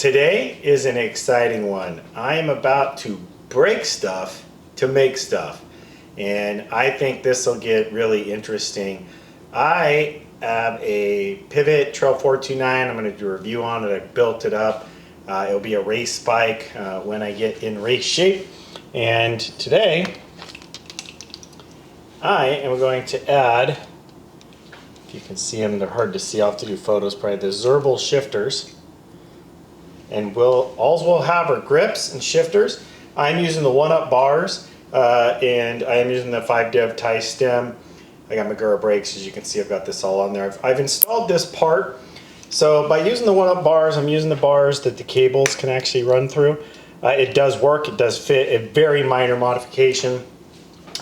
Today is an exciting one. I am about to break stuff to make stuff, and I think this will get really interesting. I have a Pivot Trail 429. I'm going to do a review on it. I built it up. It'll be a race bike when I get in race shape. And today I am going to add, if you can see them, they're hard to see. I'll have to do photos probably. The Zirbel shifters. And all we'll have are grips and shifters. I'm using the 1-up bars and I am using the 5-dev tie stem. I got Magura brakes, as you can see. I've got this all on there. I've installed this part. So by using the 1-up bars, I'm using the bars that the cables can actually run through. It does work, it does fit, a very minor modification.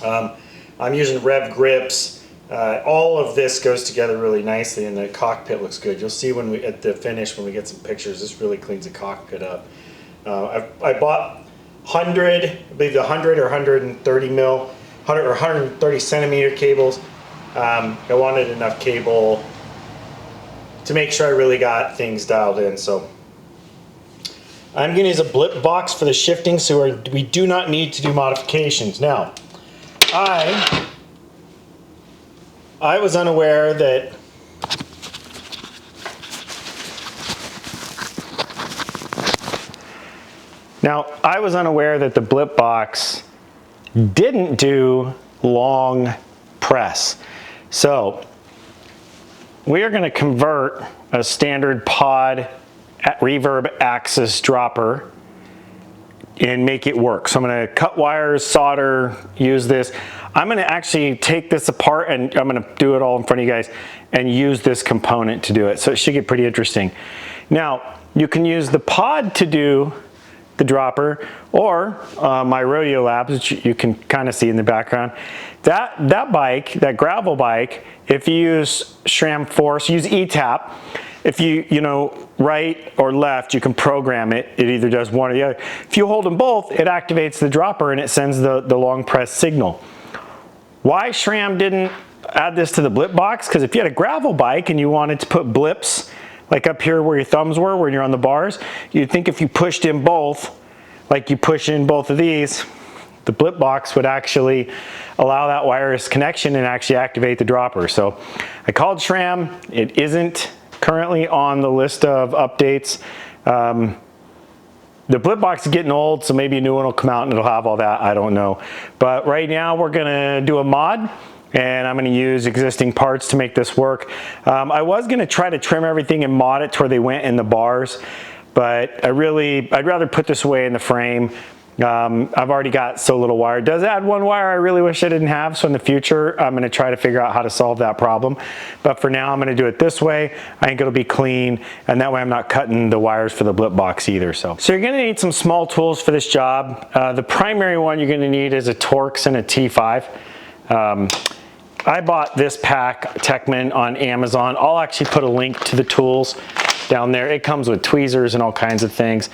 I'm using Rev grips. All of this goes together really nicely, and the cockpit looks good. You'll see when at the finish, when we get some pictures, this really cleans the cockpit up. I bought 100, I believe the 100 or 130 mil, 100 or 130 centimeter cables. I wanted enough cable to make sure I really got things dialed in. So I'm going to use a blip box for the shifting, so we do not need to do modifications. Now, I was unaware that the blip box didn't do long press. So we are going to convert a standard pod Reverb AXS Dropper and make it work. So I'm going to cut wires, solder, use this. I'm going to actually take this apart, and I'm going to do it all in front of you guys and use this component to do it. So it should get pretty interesting. Now, you can use the pod to do the dropper, or my rodeo labs, which you can kind of see in the background. That bike, that gravel bike, if you use SRAM force, use ETAP. If you know, right or left, you can program it. It either does one or the other. If you hold them both, it activates the dropper and it sends the long press signal. Why SRAM didn't add this to the blip box? Because if you had a gravel bike and you wanted to put blips, like up here where your thumbs were, when you're on the bars, you'd think if you pushed in both, like you push in both of these, the blip box would actually allow that wireless connection and actually activate the dropper. So I called SRAM. It isn't currently on the list of updates. The blip box is getting old, so maybe a new one will come out and it'll have all that. I don't know. But right now we're gonna do a mod, and I'm gonna use existing parts to make this work. I was gonna try to trim everything and mod it to where they went in the bars, but I'd rather put this away in the frame. I've already got so little wire. It does add one wire I really wish I didn't have, so in the future I'm going to try to figure out how to solve that problem. But for now I'm going to do it this way. I think it'll be clean, and that way I'm not cutting the wires for the blip box either. So you're going to need some small tools for this job. The primary one you're going to need is a Torx and a T5. I bought this pack, Techman, on Amazon. I'll actually put a link to the tools down there. It comes with tweezers and all kinds of things.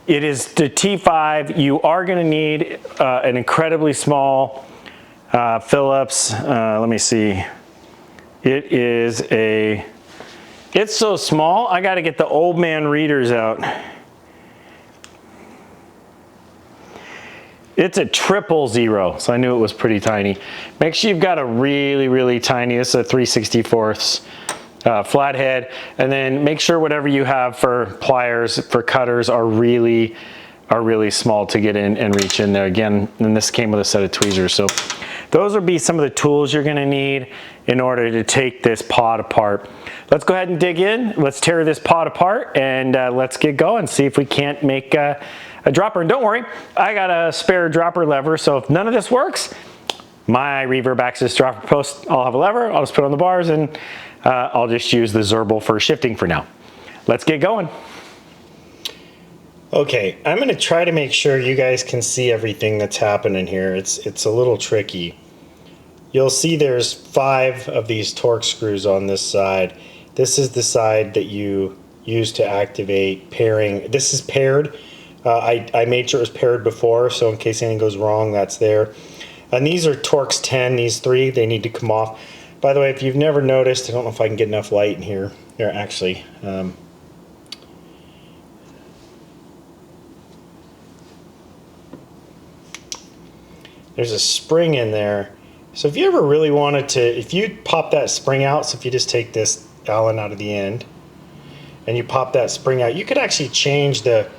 It is the T5. You are going to need an incredibly small Phillips. Let me see. It's so small, I got to get the old man readers out. It's a 000, so I knew it was pretty tiny. Make sure you've got a really, really tiny, this is a 3/64 flathead, and then make sure whatever you have for pliers, for cutters, are really small to get in and reach in there. Again, and this came with a set of tweezers. So those will be some of the tools you're gonna need in order to take this pod apart. Let's go ahead and dig in. Let's tear this pod apart, and let's get going, see if we can't make a dropper. And don't worry, I got a spare dropper lever, so if none of this works, my Reverb AXS Dropper post, I'll have a lever, I'll just put it on the bars, and I'll just use the Zirbel for shifting for now. Let's get going. Okay, I'm going to try to make sure you guys can see everything that's happening here. It's a little tricky. You'll see there's 5 of these Torx screws on this side. This is the side that you use to activate pairing. This is paired. I made sure it was paired before, so in case anything goes wrong, that's there. And these are Torx 10, these 3, they need to come off. By the way, if you've never noticed, I don't know if I can get enough light in here. There, actually, there's a spring in there. So if you ever really wanted to, if you pop that spring out, so if you just take this Allen out of the end and you pop that spring out, you could actually change the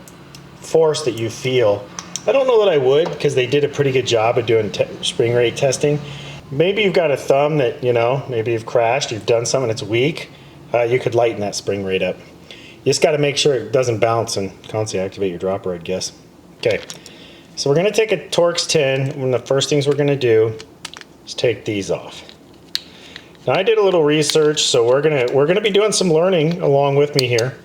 force that you feel. I don't know that I would, because they did a pretty good job of doing spring rate testing. Maybe you've got a thumb that, you know, maybe you've crashed, you've done something that's weak, you could lighten that spring rate up. You just got to make sure it doesn't bounce and constantly activate your dropper, I'd guess. Okay, so we're going to take a Torx 10. One of the first things we're going to do is take these off. Now I did a little research, so we're gonna be doing some learning along with me here.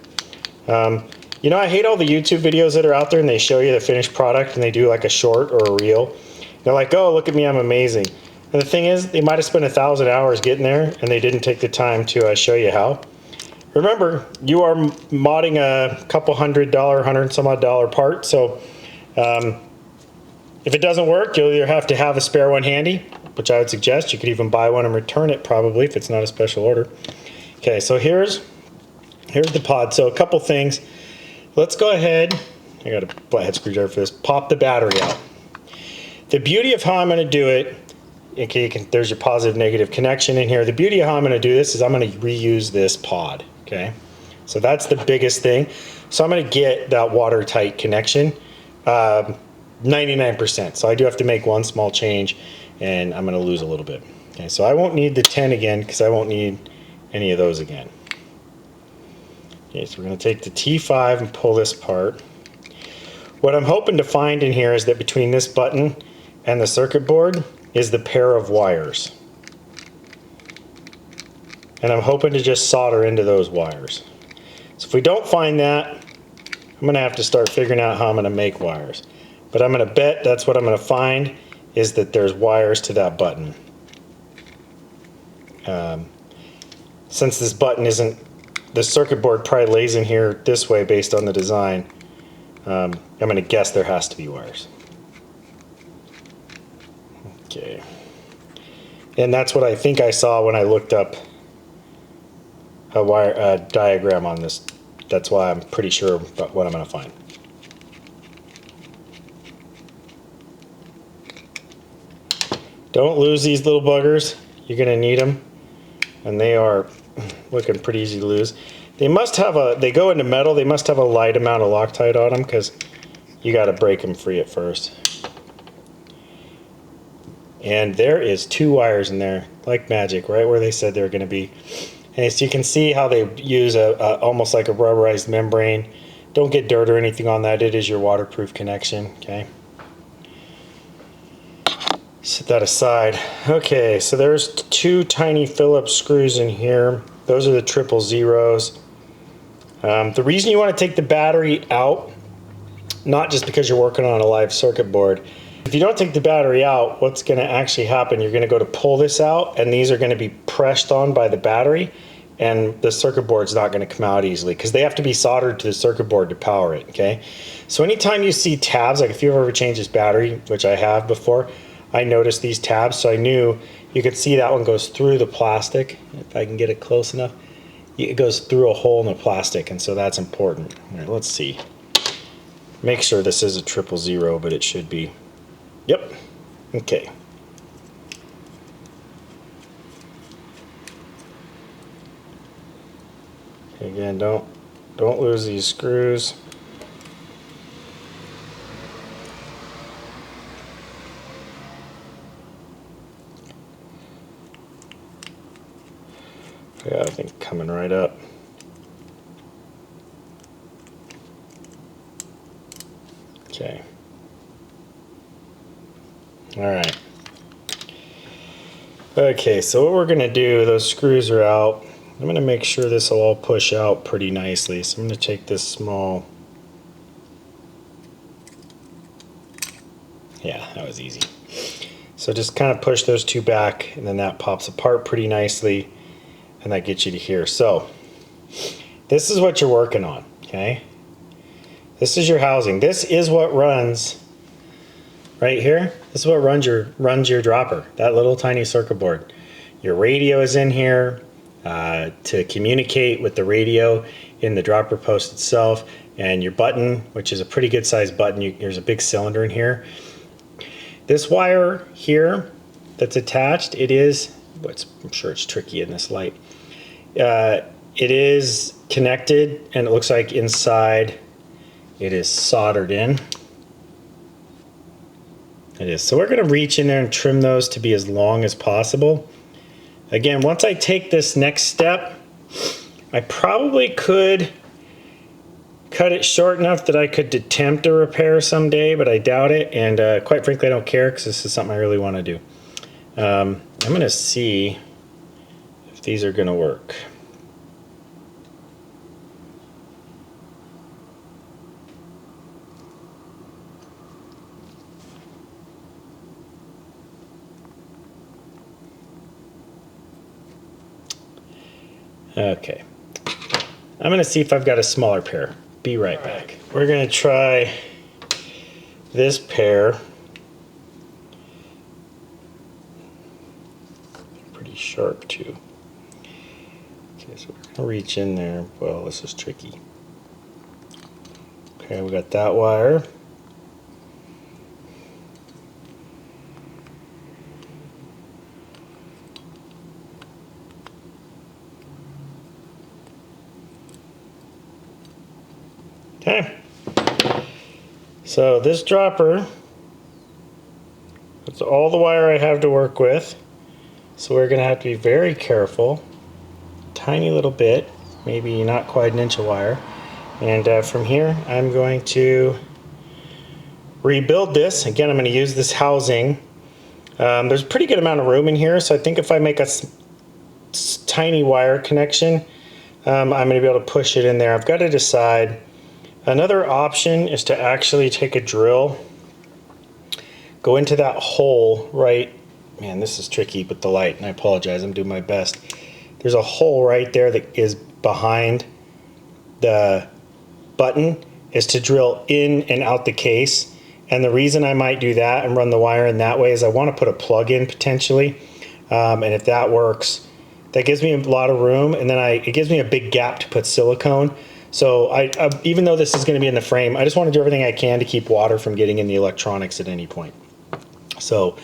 You know, I hate all the YouTube videos that are out there and they show you the finished product and they do like a short or a reel. They're like, oh, look at me, I'm amazing. And the thing is, they might have spent 1,000 hours getting there and they didn't take the time to show you how. Remember, you are modding a couple $100, $100 some odd dollar part, so if it doesn't work, you'll either have to have a spare one handy, which I would suggest. You could even buy one and return it probably if it's not a special order. Okay, so here's the pod. So a couple things. Let's go ahead, I got a flathead screwdriver for this, pop the battery out. The beauty of how I'm going to do it, okay, there's your positive negative connection in here. The beauty of how I'm going to do this is I'm going to reuse this pod, okay? So that's the biggest thing. So I'm going to get that watertight connection, 99%. So I do have to make one small change and I'm going to lose a little bit. Okay, so I won't need the 10 again because I won't need any of those again. Okay, so we're going to take the T5 and pull this apart. What I'm hoping to find in here is that between this button and the circuit board is the pair of wires. And I'm hoping to just solder into those wires. So if we don't find that, I'm going to have to start figuring out how I'm going to make wires. But I'm going to bet that's what I'm going to find, is that there's wires to that button. Since this button isn't, the circuit board probably lays in here this way based on the design, I'm going to guess there has to be wires. Okay. And that's what I think I saw when I looked up a wire diagram on this. That's why I'm pretty sure about what I'm going to find. Don't lose these little buggers. You're going to need them. And they are looking pretty easy to lose. They must have they go into metal, they must have a light amount of Loctite on them because you got to break them free at first. And there is 2 wires in there, like magic, right where they said they were going to be. And so you can see how they use almost like a rubberized membrane. Don't get dirt or anything on that. It is your waterproof connection. Okay. Set that aside. Okay, so there's 2 tiny Phillips screws in here. Those are the 000s. The reason you want to take the battery out, not just because you're working on a live circuit board. If you don't take the battery out, what's going to actually happen, you're going to go to pull this out and these are going to be pressed on by the battery and the circuit board's not going to come out easily because they have to be soldered to the circuit board to power it, okay? So anytime you see tabs, like if you've ever changed this battery, which I have before, I noticed these tabs, so I knew you could see that one goes through the plastic. If I can get it close enough, it goes through a hole in the plastic, and so that's important. All right, let's see. Make sure this is a 000, but it should be. Yep. Okay. Again, don't lose these screws. Yeah, I think coming right up. Okay. All right. Okay, so what we're going to do, those screws are out. I'm going to make sure this will all push out pretty nicely. So I'm going to take this small. Yeah, that was easy. So just kind of push those 2 back and then that pops apart pretty nicely. And that gets you to here. So this is what you're working on, okay? This is your housing. This is what runs right here. This is what runs your dropper, that little tiny circuit board. Your radio is in here to communicate with the radio in the dropper post itself, and your button, which is a pretty good sized button. There's a big cylinder in here. This wire here that's attached, it is, I'm sure it's tricky in this light. It is connected, and it looks like inside it is soldered in. It is. So we're going to reach in there and trim those to be as long as possible. Again, once I take this next step, I probably could cut it short enough that I could attempt a repair someday, but I doubt it. And quite frankly, I don't care, because this is something I really want to do. I'm going to see if these are going to work. Okay, I'm going to see if I've got a smaller pair. Be right back. We're going to try this pair. Pretty sharp too. Okay, so we're going to reach in there. Well, this is tricky. Okay, we got that wire. Okay, so this dropper, that's all the wire I have to work with. So we're going to have to be very careful. Tiny little bit, maybe not quite an inch of wire. And from here, I'm going to rebuild this. Again, I'm going to use this housing. There's a pretty good amount of room in here, so I think if I make a tiny wire connection, I'm going to be able to push it in there. I've got to decide. Another option is to actually take a drill, go into that hole right, man, this is tricky with the light, and I apologize, I'm doing my best. There's a hole right there that is behind the button, is to drill in and out the case. And the reason I might do that and run the wire in that way is I want to put a plug in potentially. And if that works, that gives me a lot of room, and then it gives me a big gap to put silicone. So even though this is going to be in the frame, I just want to do everything I can to keep water from getting in the electronics at any point. So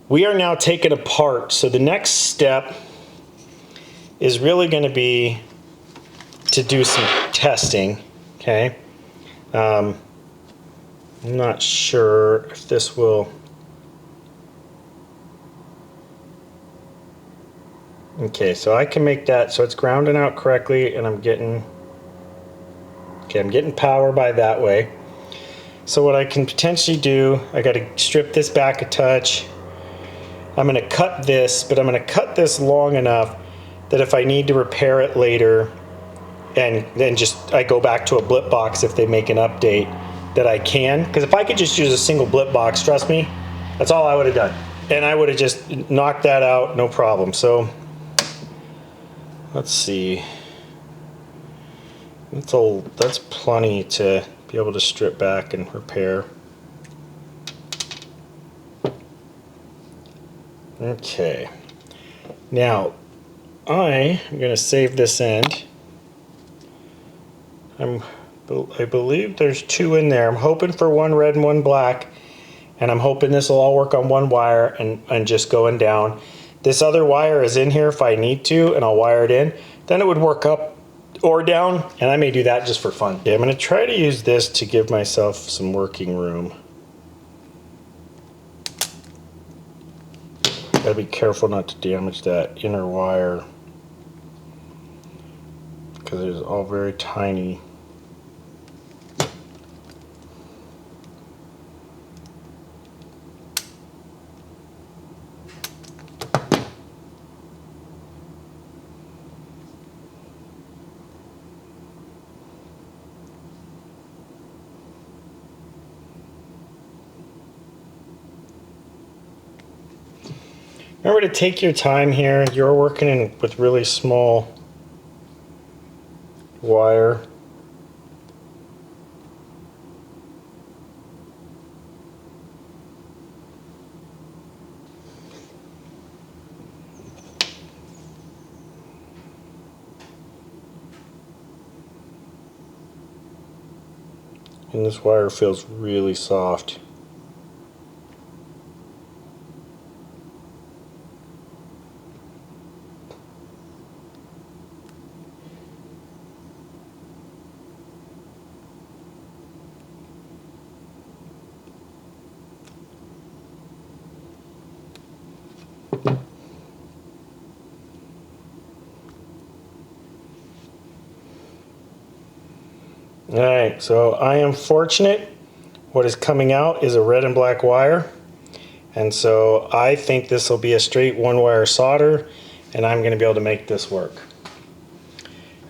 we are now taken apart. So the next step is really going to be to do some testing. Okay. I'm not sure if this will. Okay, so I can make that so it's grounding out correctly, and I'm getting power by that way. So what I can potentially do, I got to strip this back a touch. I'm going to cut this, but I'm going to cut this long enough that if I need to repair it later, and then I go back to a blip box if they make an update, that I can. Because if I could just use a single blip box, trust me, that's all I would have done. And I would have just knocked that out, no problem. So let's see. That's plenty to be able to strip back and repair. Okay. Now, I am going to save this end. I believe there's two in there. I'm hoping for one red and one black, and I'm hoping this will all work on one wire and just going down. This other wire is in here if I need to, and I'll wire it in. Then it would work up or down, and I may do that just for fun. Okay, I'm going to try to use this to give myself some working room. Gotta be careful not to damage that inner wire, because it's all very tiny. Remember to take your time here. You're working with really small wire. And this wire feels really soft. All right, so I am fortunate. What is coming out is a red and black wire. And so I think this will be a straight one wire solder, and I'm going to be able to make this work.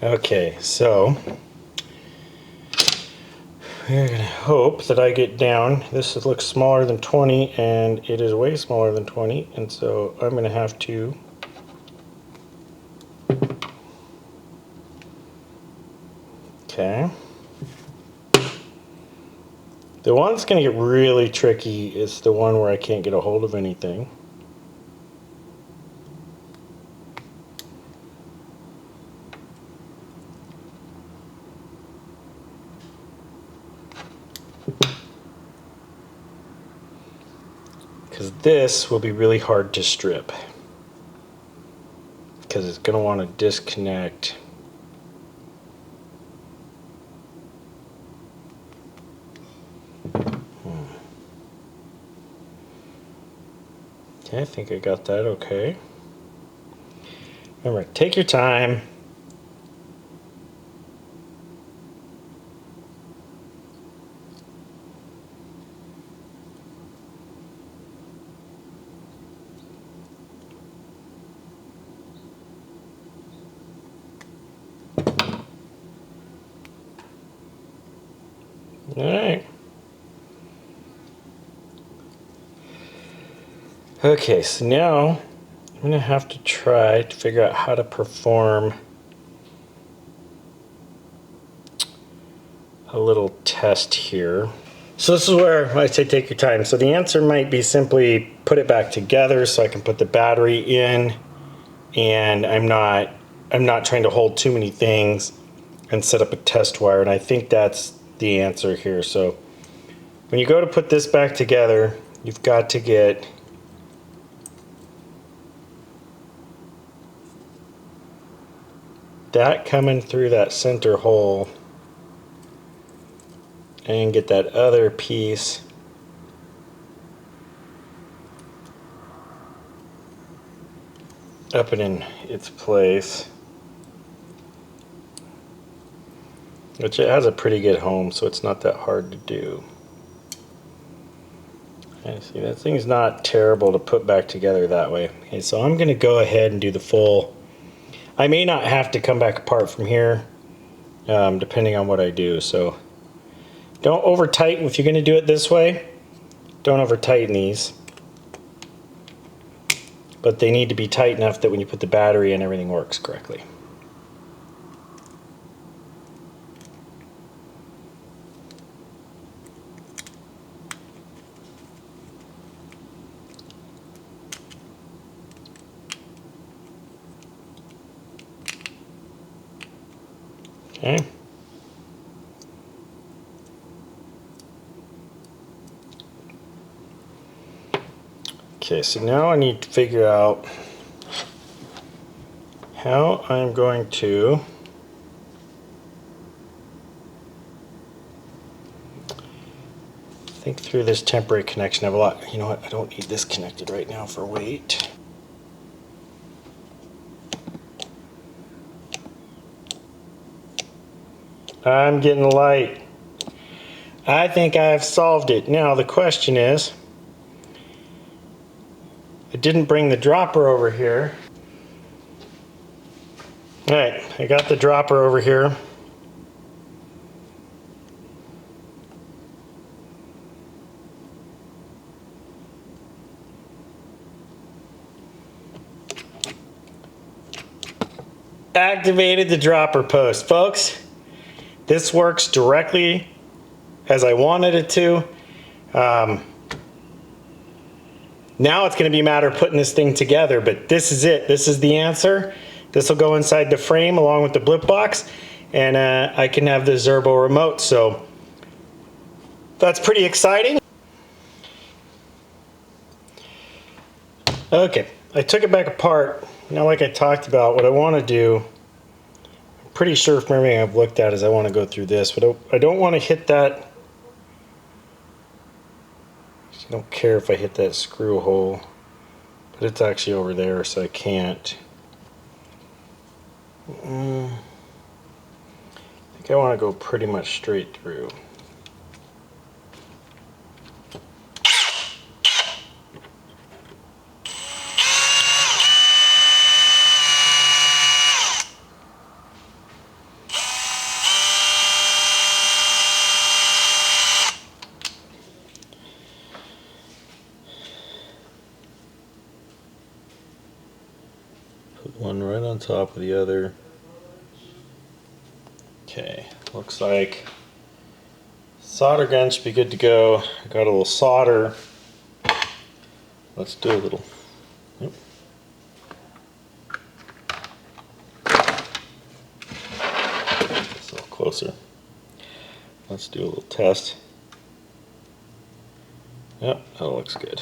Okay, so we're going to hope that I get down. This looks smaller than 20, and it is way smaller than 20, and so I'm going to have to okay. The one that's going to get really tricky is the one where I can't get a hold of anything. Because this will be really hard to strip. Because it's going to want to disconnect. Okay, I think I got that okay. Remember, take your time. All right. Okay, so now I'm going to have to try to figure out how to perform a little test here. So this is where I say take your time. So the answer might be simply put it back together so I can put the battery in, and I'm not trying to hold too many things and set up a test wire, and I think that's the answer here. So when you go to put this back together, you've got to get that coming through that center hole and get that other piece up and in its place, which it has a pretty good home, so it's not that hard to do. Okay, see, that thing's not terrible to put back together that way. Okay, so I'm going to go ahead and do the full. I may not have to come back apart from here, depending on what I do. So don't over tighten. If you're going to do it this way, don't over tighten these. But they need to be tight enough that when you put the battery in, everything works correctly. Okay. Okay, so now I need to figure out how I'm going to think through this temporary connection. I have a lot. You know what? I don't need this connected right now for weight. I'm getting light. I think I've solved it. Now the question is, I didn't bring the dropper over here. All right, I got the dropper over here. Activated the dropper post. Folks, this works directly as I wanted it to. Now it's going to be a matter of putting this thing together, but this is it. This is the answer. This will go inside the frame along with the blip box, and I can have the Zirbel remote. So that's pretty exciting. Okay, I took it back apart. Now, like I talked about, what I want to do, I'm pretty sure from everything I've looked at, is I want to go through this, but I don't want to hit that. I don't care if I hit that screw hole, but it's actually over there, so I can't. I think think I want to go pretty much straight through. Put one right on top of the other. Okay, looks like solder gun should be good to go. I got a little solder. Let's do a little. Yep. It's a little closer. Let's do a little test. Yep, that looks good.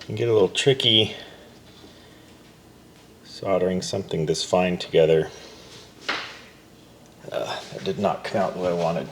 Can get a little tricky soldering something this fine together. That did not come out the way I wanted.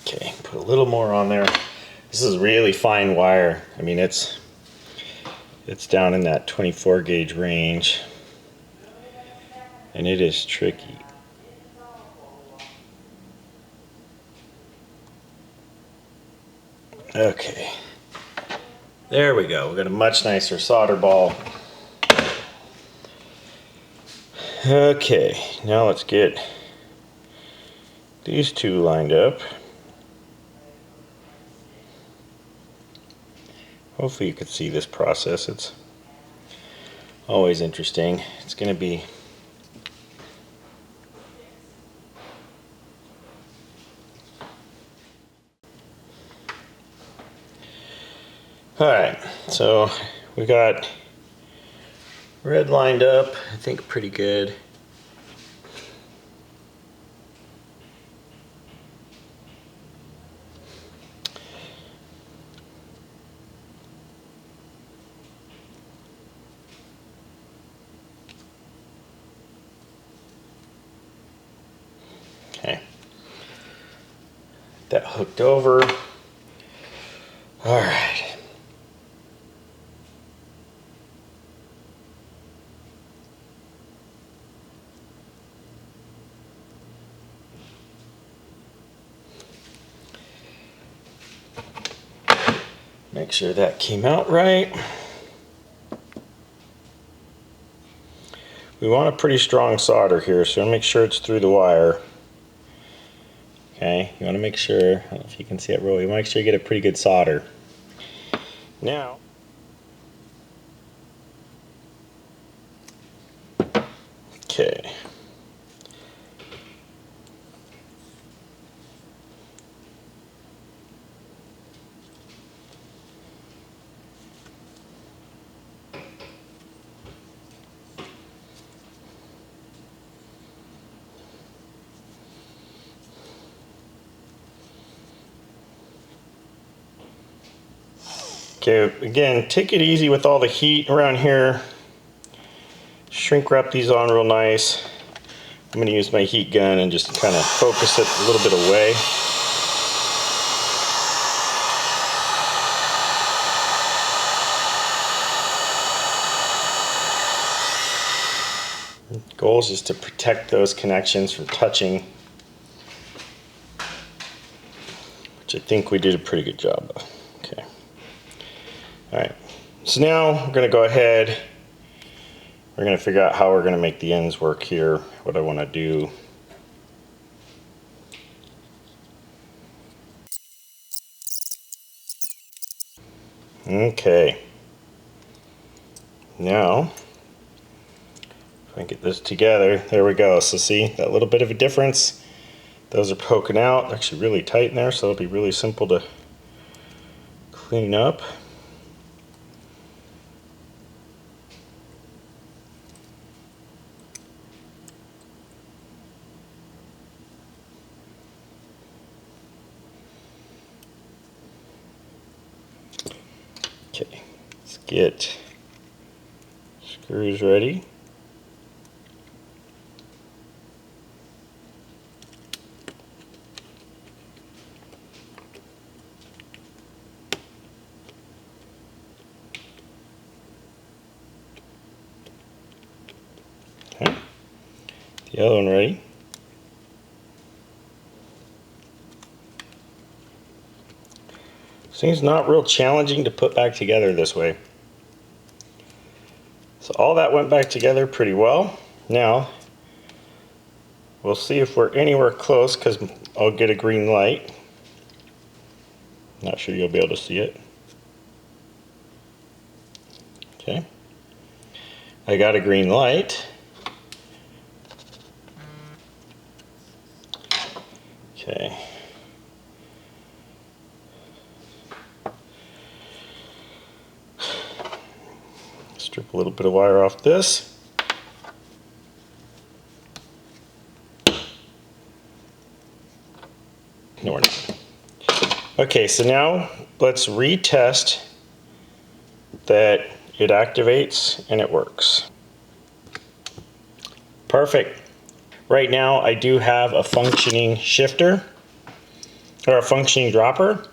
Okay, put a little more on there. This is really fine wire. I mean, it's down in that 24 gauge range, and it is tricky. Okay, there we go. We got a much nicer solder ball. Okay, now let's get these two lined up. Hopefully you could see this process. It's always interesting. It's going to be alright, so we got red lined up, I think pretty good. Okay, that hooked over. All right. Make sure that came out right. We want a pretty strong solder here, so make sure it's through the wire. Okay, you want to make sure, I don't know if you can see it really, you want to make sure you get a pretty good solder. Now, okay. Okay, again, take it easy with all the heat around here. Shrink wrap these on real nice. I'm going to use my heat gun and just kind of focus it a little bit away. The goal is just to protect those connections from touching, which I think we did a pretty good job of. Okay. Alright, so now we're going to go ahead, we're going to figure out how we're going to make the ends work here, what I want to do. Okay, now if I get this together, there we go. So see that little bit of a difference, those are poking out, actually really tight in there, so it'll be really simple to clean up. Let's get screws ready. Okay. The other one ready. This thing's not real challenging to put back together this way. So all that went back together pretty well. Now, we'll see if we're anywhere close because I'll get a green light. Not sure you'll be able to see it. Okay. I got a green light. Okay. Strip a little bit of wire off this. No, we're not. Okay, so now let's retest that it activates and it works. Perfect. Right now I do have a functioning shifter, or a functioning dropper,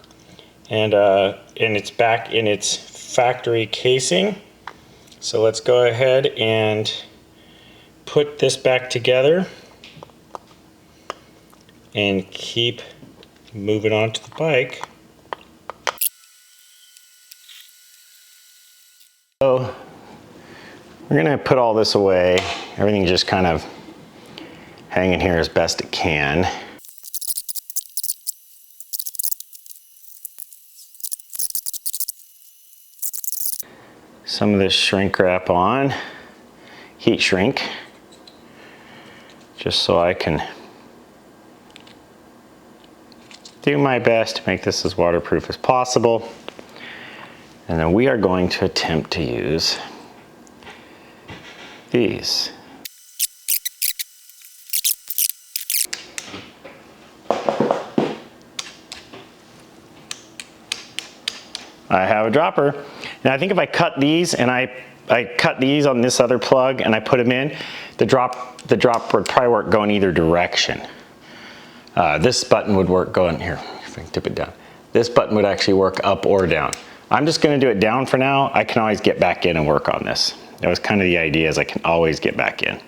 and it's back in its factory casing. So let's go ahead and put this back together and keep moving on to the bike. So we're gonna put all this away. Everything just kind of hanging here as best it can. Some of this shrink wrap on, heat shrink, just so I can do my best to make this as waterproof as possible. And then we are going to attempt to use these. I have a dropper. Now I think if I cut these and I cut these on this other plug and I put them in, the drop would probably work going either direction. This button would work going here, if I can tip it down. This button would actually work up or down. I'm just gonna do it down for now. I can always get back in and work on this. That was kind of the idea, is I can always get back in.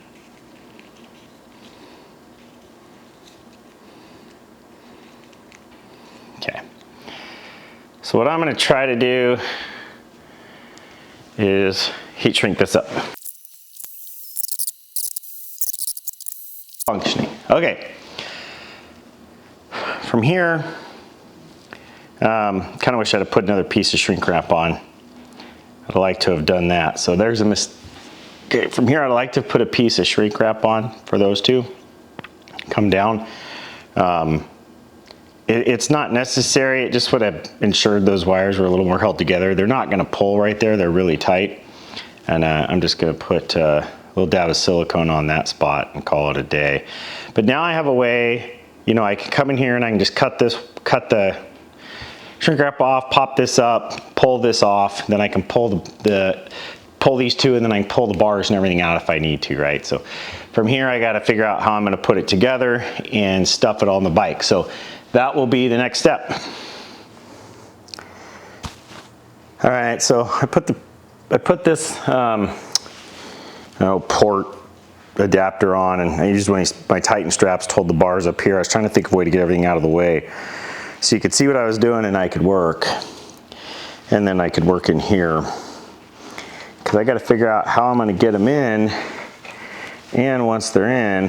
Okay. So what I'm gonna try to do is heat shrink this up. Functioning. Okay. From here, kind of wish I'd have put another piece of shrink wrap on. I'd like to have done that. So there's a mistake. Okay, from here I'd like to put a piece of shrink wrap on for those two. Come down. It's not necessary. It just would have ensured those wires were a little more held together. They're not going to pull right there. They're really tight. And I'm just going to put a little dab of silicone on that spot and call it a day. But now I have a way, you know, I can come in here and I can just cut the shrink wrap off, pop this up, pull this off. Then I can pull pull these two, and then I can pull the bars and everything out if I need to, right? So from here I got to figure out how I'm going to put it together and stuff it on the bike. So that will be the next step. All right, so I put this port adapter on, and I used my Titan straps to hold the bars up here. I was trying to think of a way to get everything out of the way so you could see what I was doing and I could work. And then I could work in here, because I got to figure out how I'm going to get them in, and once they're in,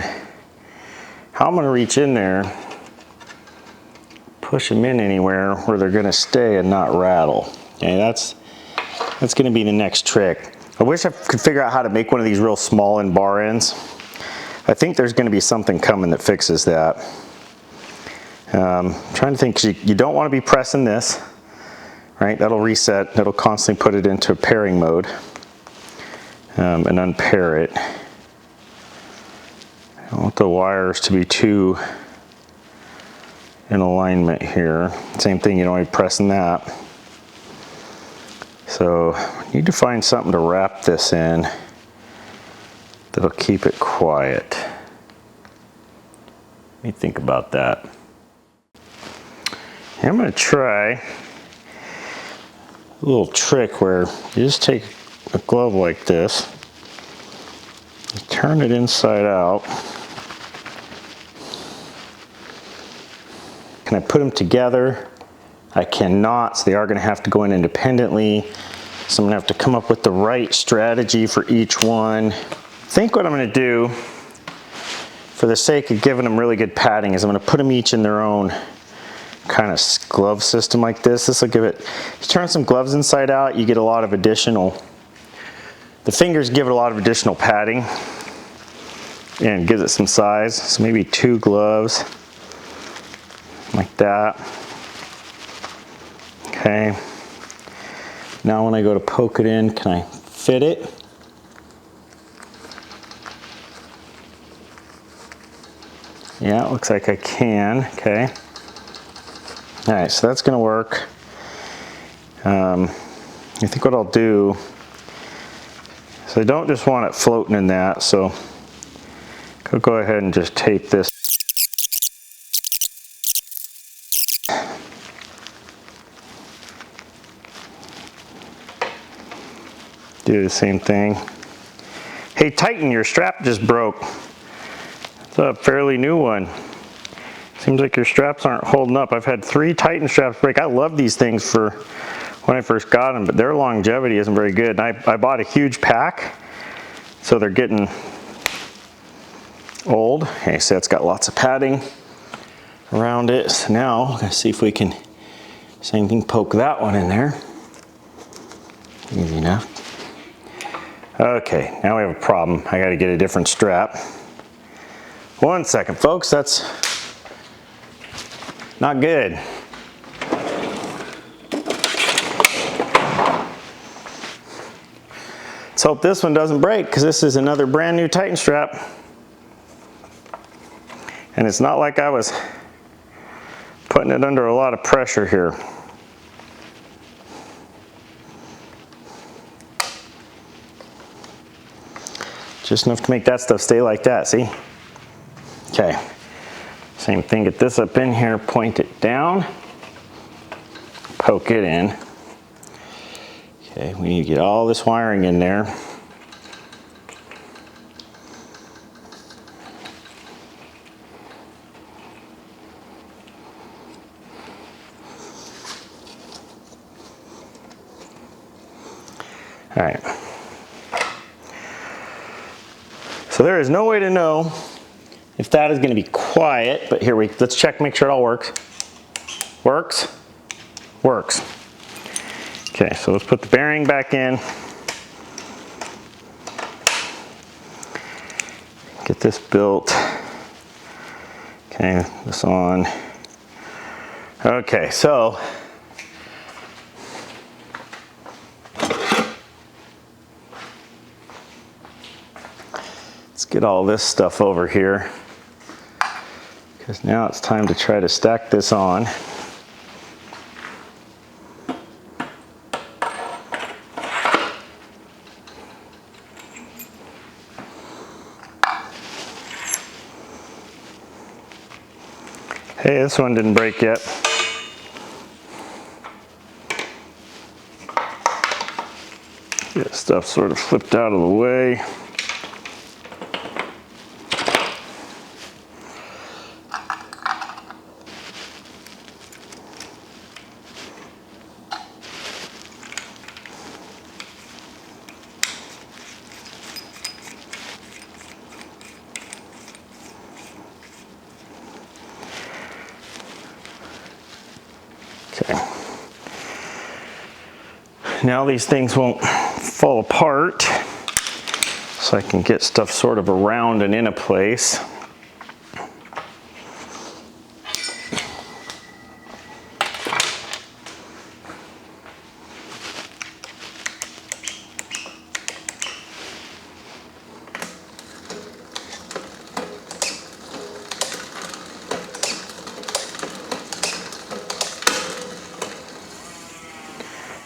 how I'm going to reach in there, push them in anywhere where they're going to stay and not rattle. Okay, that's going to be the next trick. I wish I could figure out how to make one of these real small end bar ends. I think there's going to be something coming that fixes that. Trying to think, 'cause you don't want to be pressing this, right? That'll reset. That'll constantly put it into pairing mode and unpair it. I don't want the wires to be too in alignment here. Same thing, you don't want to be pressing that. So I need to find something to wrap this in that'll keep it quiet. Let me think about that. I'm going to try a little trick where you just take a glove like this, you turn it inside out. Can I put them together? I cannot, so they are going to have to go in independently. So I'm going to have to come up with the right strategy for each one. I think what I'm going to do, for the sake of giving them really good padding, is I'm going to put them each in their own kind of glove system like this. This will give it, you turn some gloves inside out, you get a lot of additional, the fingers give it a lot of additional padding and gives it some size. So maybe 2 gloves like that. Okay. Now when I go to poke it in, can I fit it? Yeah, it looks like I can. Okay. All right, so that's going to work. I think what I'll do, so I don't just want it floating in that, so I'll go ahead and just tape this. Do the same thing. Hey, Titan, your strap just broke. It's a fairly new one. Seems like your straps aren't holding up. I've had 3 Titan straps break. I love these things for when I first got them, but their longevity isn't very good. And I bought a huge pack, so they're getting old. Okay, so it's got lots of padding around it. So now, let's see if we can, same thing, poke that one in there. Easy enough. Okay, now we have a problem. I got to get a different strap. 1 second, folks, that's not good. Let's hope this one doesn't break, because this is another brand new Titan strap. And it's not like I was putting it under a lot of pressure here. Just enough to make that stuff stay like that, see? Okay. Same thing, get this up in here, point it down, poke it in. Okay, we need to get all this wiring in there. All right. So there is no way to know if that is going to be quiet, but here let's check, make sure it all works. Works? Works. Okay, so let's put the bearing back in. Get this built. Okay, this on. Okay, so let's get all this stuff over here, because now it's time to try to stack this on. Hey, this one didn't break yet. Get stuff sort of flipped out of the way. Okay. Now these things won't fall apart, so I can get stuff sort of around and in a place.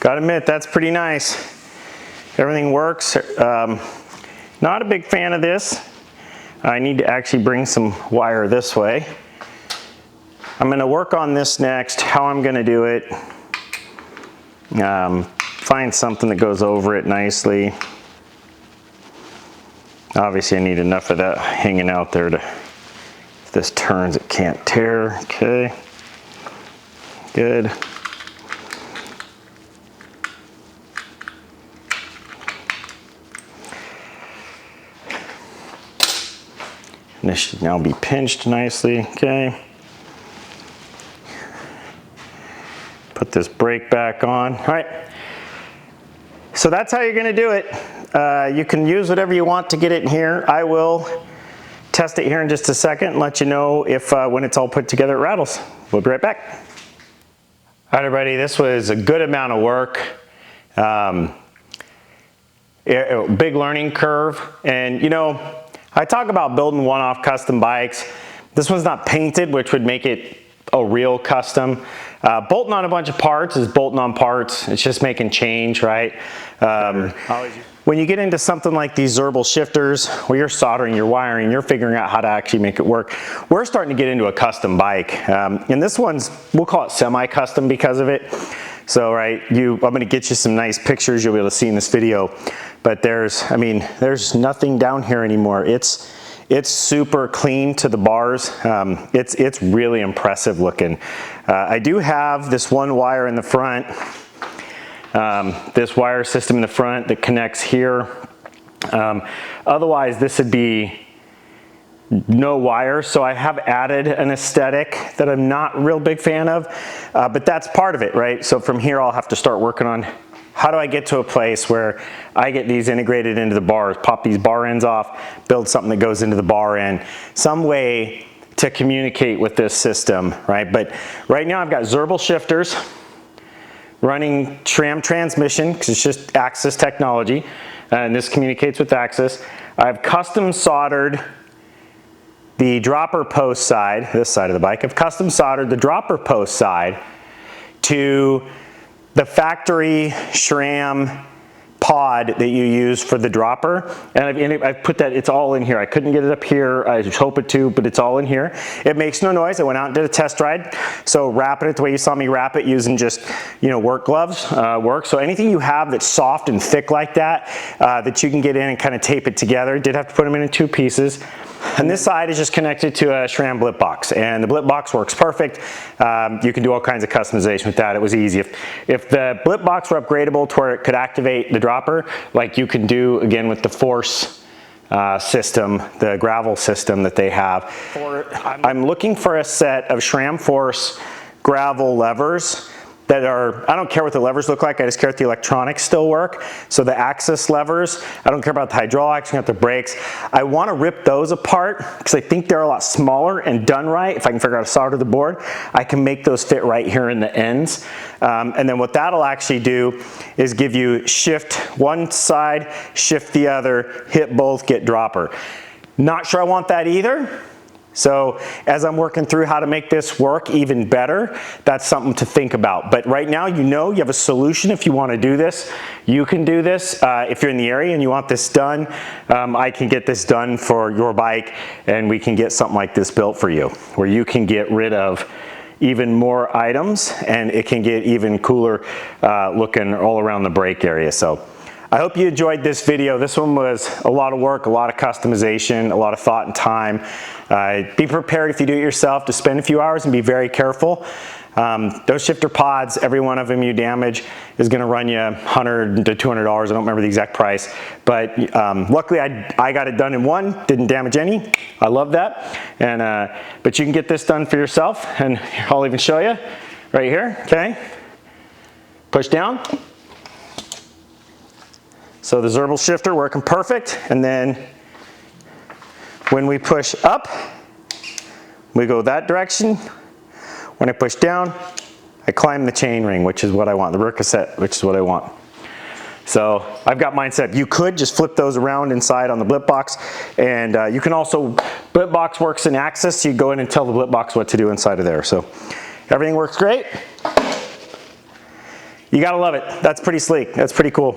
Gotta admit, that's pretty nice. Everything works. Not a big fan of this. I need to actually bring some wire this way. I'm gonna work on this next, how I'm gonna do it. Find something that goes over it nicely. Obviously I need enough of that hanging out there to, if this turns it can't tear. Okay, good. And this should now be pinched nicely, okay. Put this brake back on. All right, so that's how you're gonna do it. You can use whatever you want to get it in here. I will test it here in just a second and let you know if when it's all put together it rattles. We'll be right back. All right, everybody, this was a good amount of work. Big learning curve, and you know, I talk about building one-off custom bikes. This one's not painted, which would make it a real custom. Bolting on a bunch of parts is bolting on parts. It's just making change, right? When you get into something like these Zirbel shifters, where you're soldering, you're wiring, you're figuring out how to actually make it work, we're starting to get into a custom bike. And this one's, we'll call it semi-custom because of it. So, right, I'm gonna get you some nice pictures you'll be able to see in this video. But there's nothing down here anymore. It's super clean to the bars. It's really impressive looking. I do have this one wire in the front, this wire system in the front that connects here. Otherwise, this would be no wire, so I have added an aesthetic that I'm not a real big fan of, but that's part of it, right? So from here, I'll have to start working on how do I get to a place where I get these integrated into the bars, pop these bar ends off, build something that goes into the bar end, some way to communicate with this system, right? But right now I've got Zirbel shifters running SRAM transmission, because it's just AXS technology, and this communicates with AXS. I've custom soldered the dropper post side, this side of the bike. I've custom soldered the dropper post side to the factory SRAM pod that you use for the dropper, and I've put that, it's all in here. I couldn't get it up here, I just hope it to, but it's all in here. It makes no noise. I went out and did a test ride, so wrapping it the way you saw me wrap it using just, you know, work gloves works. So anything you have that's soft and thick like that, that you can get in and kind of tape it together. Did have to put them in two pieces. And this side is just connected to a SRAM blip box, and the blip box works perfect. You can do all kinds of customization with that. It was easy. If the blip box were upgradable to where it could activate the dropper, like you can do again with the force system, the gravel system that they have. I'm looking for a set of SRAM force gravel levers that are, I don't care what the levers look like, I just care if the electronics still work. So the AXS levers, I don't care about the hydraulics, I don't care about the brakes. I wanna rip those apart because I think they're a lot smaller, and done right, if I can figure out how to solder the board, I can make those fit right here in the ends. And then what that'll actually do is give you shift one side, shift the other, hit both, get dropper. Not sure I want that either. So as I'm working through how to make this work even better, that's something to think about. But right now, you know, you have a solution. If you want to do this, you can do this. If you're in the area and you want this done, I can get this done for your bike, and we can get something like this built for you, where you can get rid of even more items, and it can get even cooler looking all around the brake area. So I hope you enjoyed this video. This one was a lot of work, a lot of customization, a lot of thought and time. Be prepared if you do it yourself to spend a few hours and be very careful. Those shifter pods, every one of them you damage is gonna run you $100 to $200. I don't remember the exact price, but luckily I got it done in one, didn't damage any. I love that. And, but you can get this done for yourself, and I'll even show you right here, okay? Push down. So the Zirbel shifter working perfect, and then when we push up, we go that direction. When I push down, I climb the chain ring, which is what I want, the rear cassette, which is what I want. So I've got mine set up. You could just flip those around inside on the blip box, and you can also, blip box works in AXS, so you go in and tell the blip box what to do inside of there. So everything works great. You gotta love it. That's pretty sleek. That's pretty cool.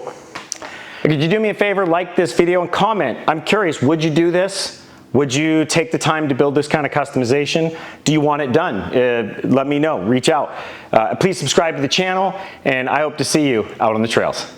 Could you do me a favor, like this video and comment? I'm curious, would you do this? Would you take the time to build this kind of customization? Do you want it done? Let me know, reach out. Please subscribe to the channel, and I hope to see you out on the trails.